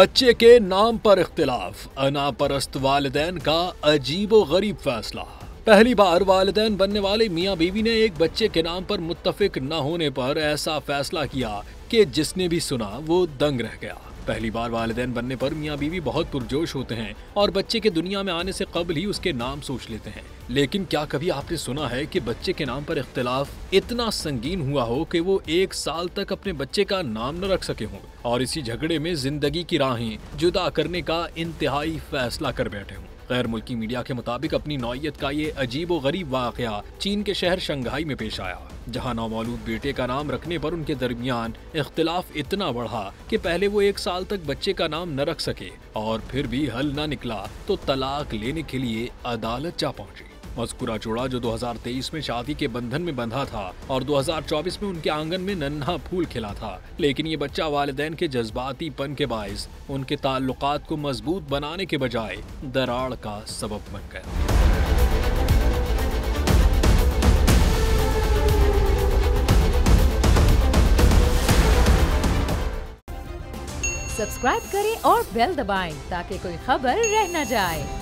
बच्चे के नाम पर इख्तिलाफ, अनापरस्त वालिदैन का अजीबो गरीब फैसला। पहली बार वालिदैन बनने वाले मियां बीवी ने एक बच्चे के नाम पर मुत्तफिक न होने पर ऐसा फैसला किया कि जिसने भी सुना वो दंग रह गया। पहली बार वालिदैन बनने पर मियां बीवी बहुत पुरजोश होते हैं और बच्चे के दुनिया में आने से कबल ही उसके नाम सोच लेते हैं। लेकिन क्या कभी आपने सुना है कि बच्चे के नाम पर इख्तिलाफ इतना संगीन हुआ हो कि वो 1 साल तक अपने बच्चे का नाम न रख सके हों और इसी झगड़े में जिंदगी की राहें जुदा करने का इंतहाई फैसला कर बैठे हों। गैर मुल्की मीडिया के मुताबिक अपनी नौइयत का ये अजीब व गरीब वाकया चीन के शहर शंघाई में पेश आया, जहां नौमौलूद बेटे का नाम रखने पर उनके दरमियान इख्तिलाफ इतना बढ़ा कि पहले वो 1 साल तक बच्चे का नाम न रख सके और फिर भी हल न निकला तो तलाक लेने के लिए अदालत जा पहुंचे। मज़कूरा जोड़ा जो 2023 में शादी के बंधन में बंधा था और 2024 में उनके आंगन में नन्हा फूल खिला था, लेकिन ये बच्चा वालिदैन के जज्बातीपन के बाइस उनके ताल्लुकात को मजबूत बनाने के बजाय दरार का सबब बन गया। सब्सक्राइब करें और बेल दबाएं ताकि कोई खबर रह न जाए।